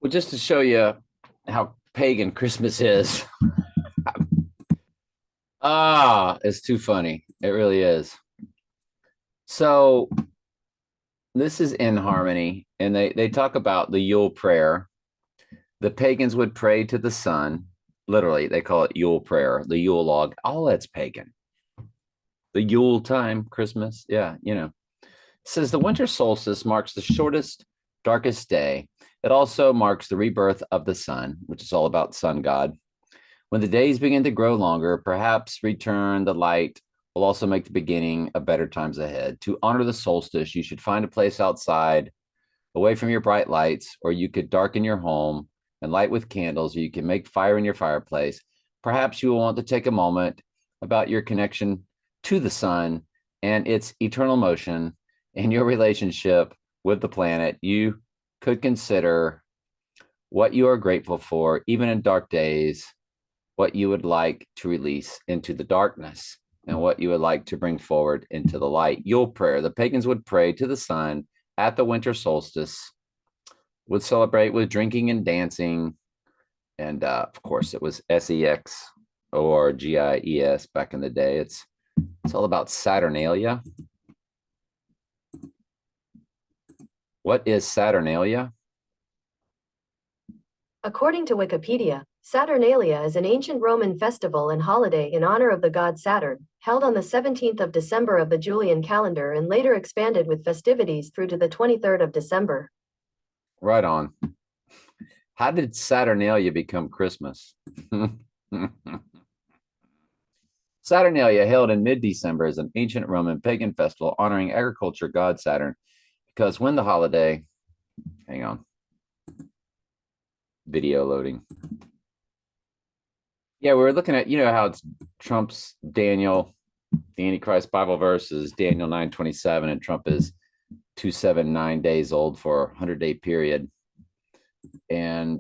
Well, just to show you how pagan Christmas is. It's too funny. It really is. So this is in harmony, and they talk about the Yule prayer. The pagans would pray to the sun. Literally, they call it Yule prayer, the Yule log. All that's pagan. The Yule time, Christmas. Yeah, It says the winter solstice marks the shortest, darkest day. It also marks the rebirth of the sun, which is all about sun god. When the days begin to grow longer, perhaps return the light will also make the beginning of better times ahead. To honor the solstice, you should find a place outside, away from your bright lights, or you could darken your home and light with candles, or you can make fire in your fireplace. Perhaps you will want to take a moment about your connection to the sun and its eternal motion and your relationship with the planet. You could consider what you are grateful for, even in dark days, what you would like to release into the darkness, and what you would like to bring forward into the light. Yule prayer. The pagans would pray to the sun at the winter solstice, would celebrate with drinking and dancing. And of course, it was SEXORGIES back in the day. It's all about Saturnalia. What is Saturnalia? According to Wikipedia, Saturnalia is an ancient Roman festival and holiday in honor of the god Saturn, held on the 17th of December of the Julian calendar and later expanded with festivities through to the 23rd of December. Right on. How did Saturnalia become Christmas? Saturnalia, held in mid-December, is an ancient Roman pagan festival honoring agriculture god Saturn, because when the holiday, hang on, video loading. Yeah, we were looking at, how it's Trump's Daniel, the Antichrist Bible verse is Daniel 9:27, and Trump is 279 days old for a 100-day period. And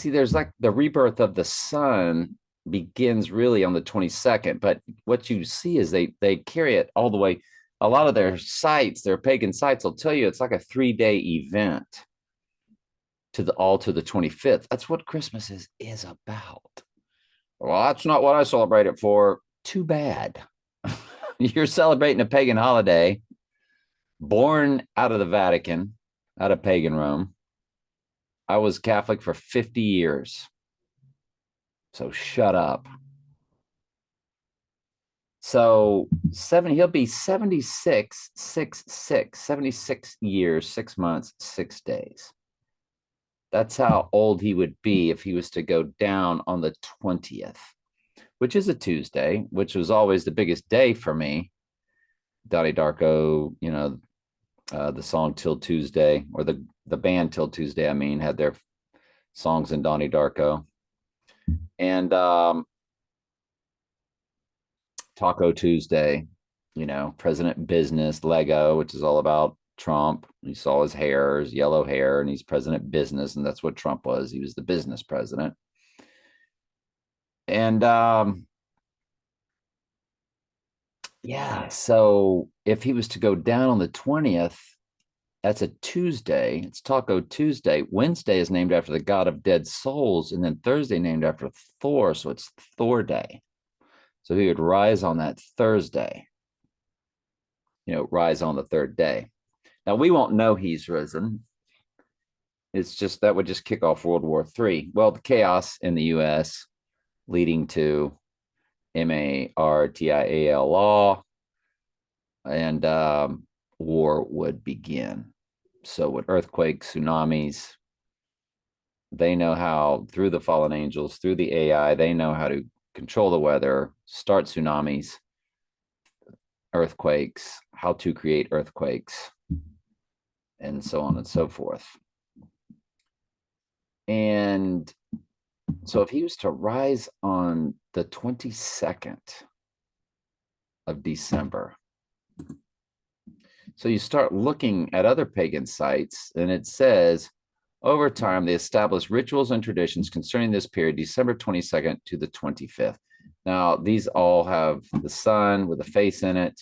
there's like the rebirth of the sun begins really on the 22nd, but what you see is they carry it all the way. A lot of their sites, their pagan sites, will tell you it's like a 3-day event to the 25th. That's what Christmas is about. Well, that's not what I celebrate it for. Too bad. You're celebrating a pagan holiday born out of the Vatican, out of pagan Rome. I was Catholic for 50 years. So shut up. So he'll be 76, 76 years, 6 months, 6 days. That's how old he would be if he was to go down on the 20th, which is a Tuesday, which was always the biggest day for me. Donnie Darko, the song Till Tuesday, or the band Till Tuesday, had their songs in Donnie Darko. And Taco Tuesday, President Business, Lego, which is all about Trump. You saw his hair, his yellow hair, and he's President Business, and that's what Trump was. He was the business president. And yeah, so if he was to go down on the 20th, that's a Tuesday. It's Taco Tuesday. Wednesday is named after the god of dead souls, and then Thursday named after Thor, so it's Thor Day. So he would rise on that Thursday, rise on the third day. Now, we won't know he's risen. It's just that would just kick off World War III. Well, the chaos in the U.S. leading to MARTIAL law, and war would begin. So with earthquakes, tsunamis, they know how, through the fallen angels, through the AI, they know how to control the weather, start tsunamis, earthquakes, how to create earthquakes, and so on and so forth. And so if he was to rise on the 22nd of December, so you start looking at other pagan sites, and it says, over time, they established rituals and traditions concerning this period, December 22nd to the 25th. Now, these all have the sun with a face in it.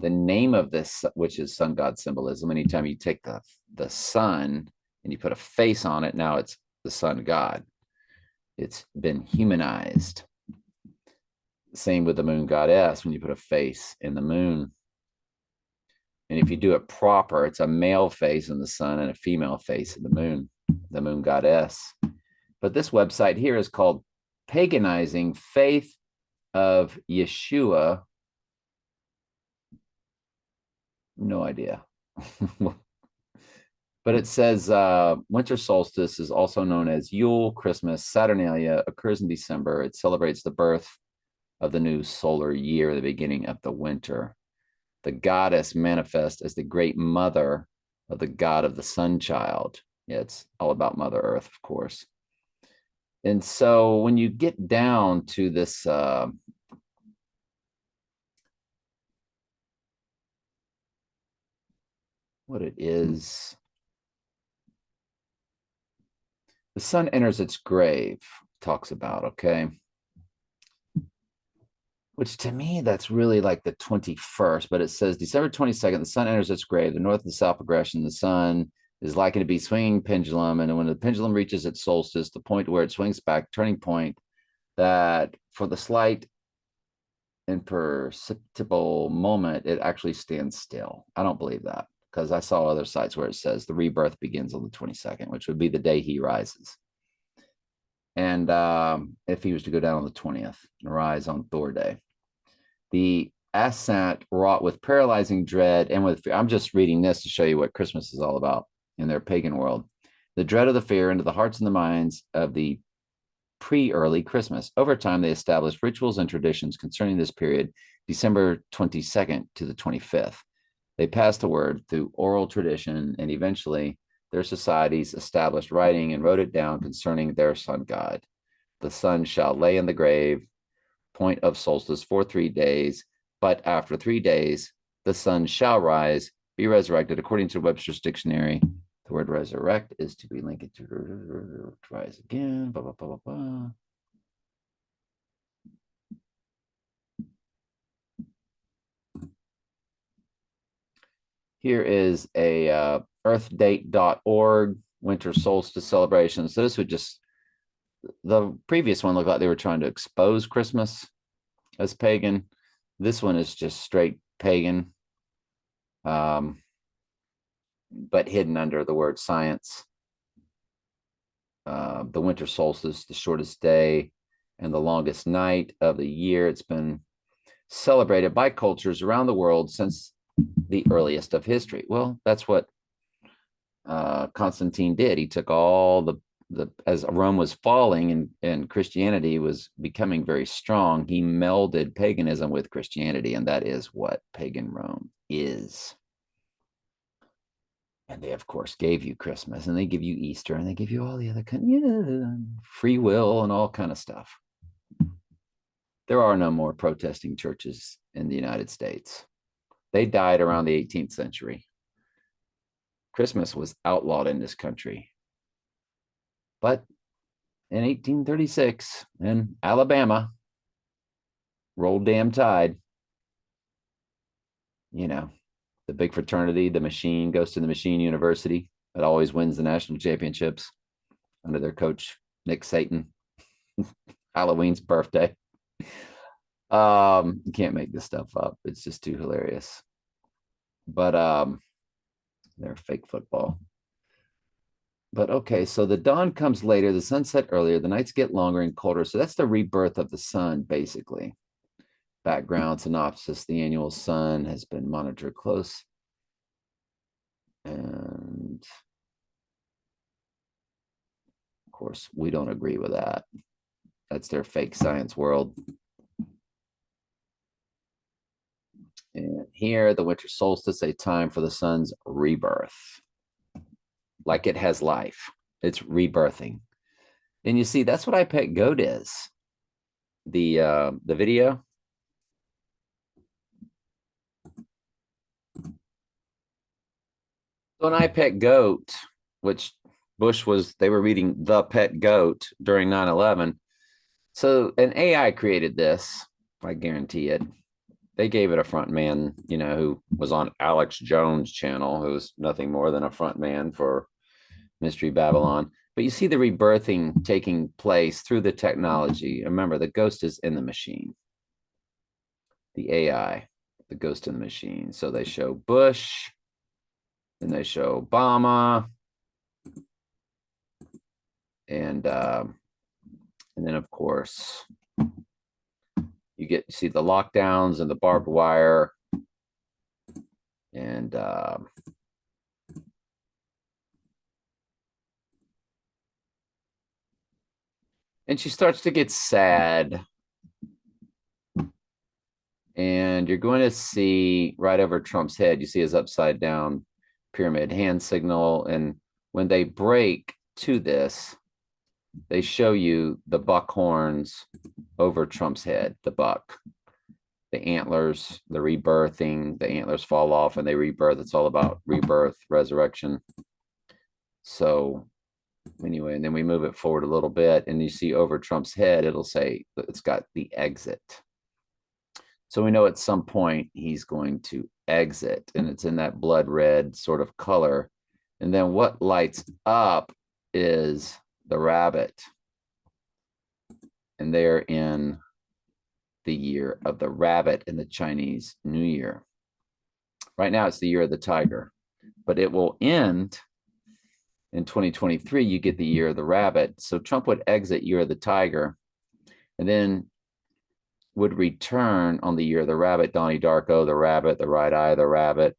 The name of this, which is sun god symbolism, anytime you take the sun and you put a face on it, now it's the sun god. It's been humanized. Same with the moon goddess when you put a face in the moon. And if you do it proper, it's a male face in the sun and a female face in the moon goddess. But this website here is called Paganizing Faith of Yeshua. No idea. But it says winter solstice is also known as Yule, Christmas, Saturnalia, occurs in December. It celebrates the birth of the new solar year, the beginning of the winter. The goddess manifests as the great mother of the god of the sun child. Yeah, it's all about Mother Earth, of course. And so when you get down to this, what it is, the sun enters its grave, talks about, okay? Which to me, that's really like the 21st, but it says December 22nd, the sun enters its grave, the north and south progression, the sun is likely to be swinging pendulum. And when the pendulum reaches its solstice, the point where it swings back, turning point, that for the slight imperceptible moment, it actually stands still. I don't believe that because I saw other sites where it says the rebirth begins on the 22nd, which would be the day he rises. And if he was to go down on the 20th and rise on Thor Day, the ascent wrought with paralyzing dread and with fear. I'm just reading this to show you what Christmas is all about in their pagan world. The dread of the fear into the hearts and the minds of the pre-early Christmas. Over time, they established rituals and traditions concerning this period, December 22nd to the 25th. They passed the word through oral tradition, and eventually their societies established writing and wrote it down concerning their sun god. The sun shall lay in the grave, point of solstice, for 3 days, but after 3 days, the sun shall rise, be resurrected. According to Webster's dictionary, the word resurrect is to be linked to rise again, blah, blah, blah, blah, blah. Here is a earthdate.org winter solstice celebration. So this would just, the previous one looked like they were trying to expose Christmas as pagan. This one is just straight pagan, but hidden under the word science. The winter solstice, the shortest day and the longest night of the year. It's been celebrated by cultures around the world since the earliest of history. Well, that's what Constantine did. He took all the as Rome was falling and Christianity was becoming very strong, he melded paganism with Christianity, and that is what pagan Rome is. And they, of course, gave you Christmas, and they give you Easter, and they give you all the other free will and all kind of stuff. There are no more protesting churches in the United States. They died around the 18th century. Christmas was outlawed in this country. But in 1836 in Alabama, roll damn tide, you know, the big fraternity, the machine goes to the machine university that always wins the national championships under their coach, Nick Satan. Halloween's birthday. You can't make this stuff up. It's just too hilarious. But they're fake football. But okay, so the dawn comes later, the sunset earlier, the nights get longer and colder. So that's the rebirth of the sun, basically. Background synopsis: the annual sun has been monitored close. And of course, we don't agree with that. That's their fake science world. And here, the winter solstice, a time for the sun's rebirth. Like it has life. It's rebirthing. And you see, that's what I Pet Goat is. The video. So an I Pet Goat, which Bush was, they were reading The Pet Goat during 9/11. So an AI created this, I guarantee it. they gave it a front man, who was on Alex Jones' channel, who was nothing more than a front man for Mystery Babylon. But you see the rebirthing taking place through the technology. Remember, the ghost is in the machine, the AI, the ghost in the machine. So they show Bush, then they show Obama, and then of course you get to see the lockdowns and the barbed wire, and she starts to get sad. And you're going to see right over Trump's head, you see his upside down pyramid hand signal. And when they break to this, they show you the buck horns over Trump's head, the buck, the antlers, the rebirthing, the antlers fall off and they rebirth. It's all about rebirth, resurrection. So anyway, and then we move it forward a little bit and you see over Trump's head, it'll say it's got the exit. So we know at some point he's going to exit, and it's in that blood red sort of color. And then what lights up is the rabbit. And they're in the year of the rabbit in the Chinese New Year. Right now it's the year of the tiger, but it will end in 2023. You get the year of the rabbit. So Trump would exit year of the tiger and then would return on the year of the rabbit. Donnie Darko, the rabbit, the right eye, the rabbit,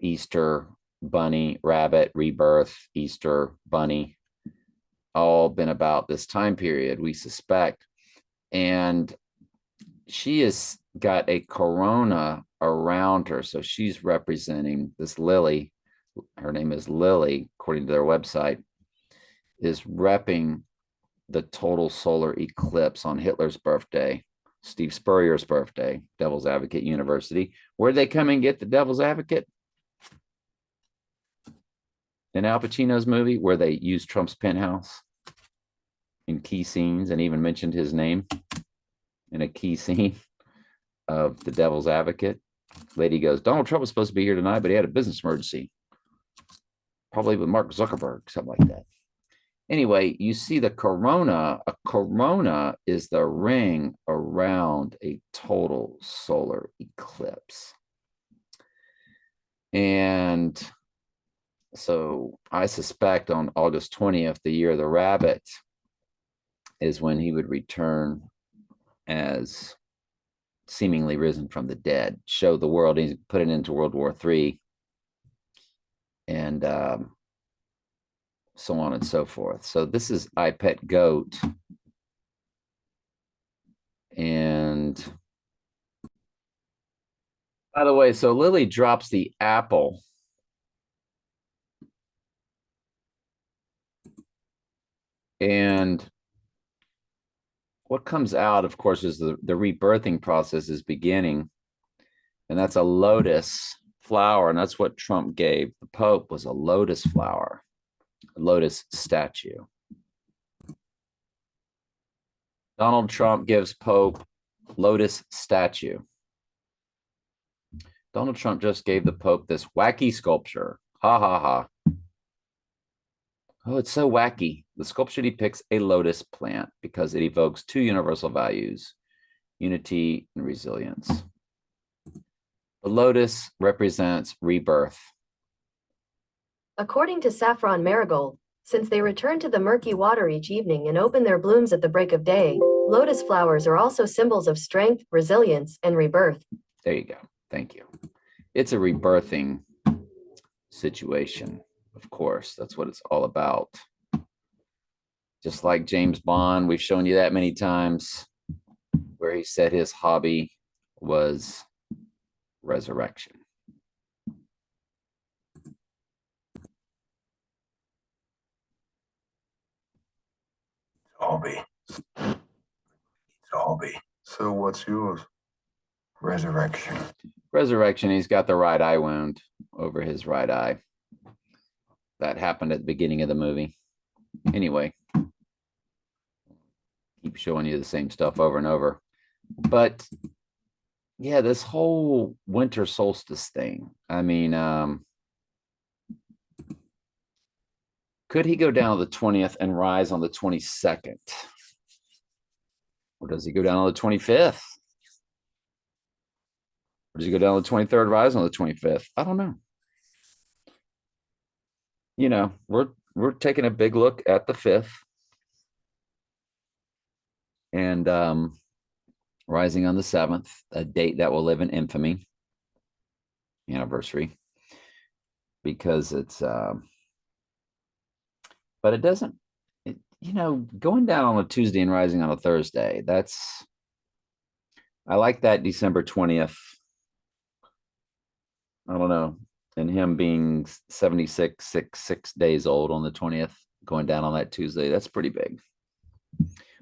Easter bunny, rabbit, rebirth, Easter bunny, all been about this time period, we suspect. And she has got a corona around her. So she's representing this Lily. Her name is Lily, according to their website, is repping the total solar eclipse on Hitler's birthday, Steve Spurrier's birthday, Devil's Advocate University. Where'd they come and get the Devil's Advocate? In Al Pacino's movie, where they used Trump's penthouse in key scenes and even mentioned his name in a key scene of the Devil's Advocate. Lady goes, Donald Trump was supposed to be here tonight, but he had a business emergency. Probably with Mark Zuckerberg, something like that. Anyway, you see the corona. A corona is the ring around a total solar eclipse. And so I suspect on August 20th, the year of the rabbit, is when he would return as seemingly risen from the dead, show the world, he's put it into World War III, and so on and so forth. So this is I Pet Goat. And by the way, so Lily drops the apple. And what comes out, of course, is the rebirthing process is beginning. And that's a lotus flower. And that's what Trump gave the Pope, was a lotus flower, a lotus statue. Donald Trump gives Pope lotus statue. Donald Trump just gave the Pope this wacky sculpture. Ha ha ha. Oh, it's so wacky. The sculpture depicts a lotus plant because it evokes two universal values, unity and resilience. The lotus represents rebirth. According to Saffron Marigold, since they return to the murky water each evening and open their blooms at the break of day, lotus flowers are also symbols of strength, resilience, and rebirth. There you go. Thank you. It's a rebirthing situation, of course. That's what it's all about. Just like James Bond, we've shown you that many times, where he said his hobby was resurrection. Hobby. Hobby. So what's yours? Resurrection. Resurrection, he's got the right eye wound over his right eye. That happened at the beginning of the movie. Anyway, keep showing you the same stuff over and over. But yeah, this whole winter solstice thing. I mean, could he go down on the 20th and rise on the 22nd? Or does he go down on the 25th? Or does he go down on the 23rd, rise on the 25th? I don't know. You know, we're taking a big look at the 5th and rising on the 7th, a date that will live in infamy, anniversary, because it's but it doesn't going down on a Tuesday and rising on a Thursday. I like that December 20th. I don't know. And him being 6 days old on the 20th, going down on that Tuesday, that's pretty big.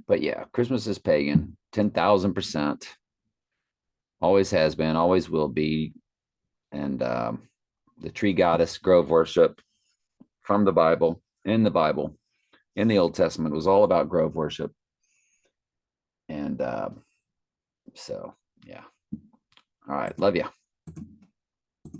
But yeah, Christmas is pagan, 10,000%. Always has been, always will be. And the tree goddess, grove worship from the Bible, in the Old Testament, was all about grove worship. And so, yeah. All right. Love you.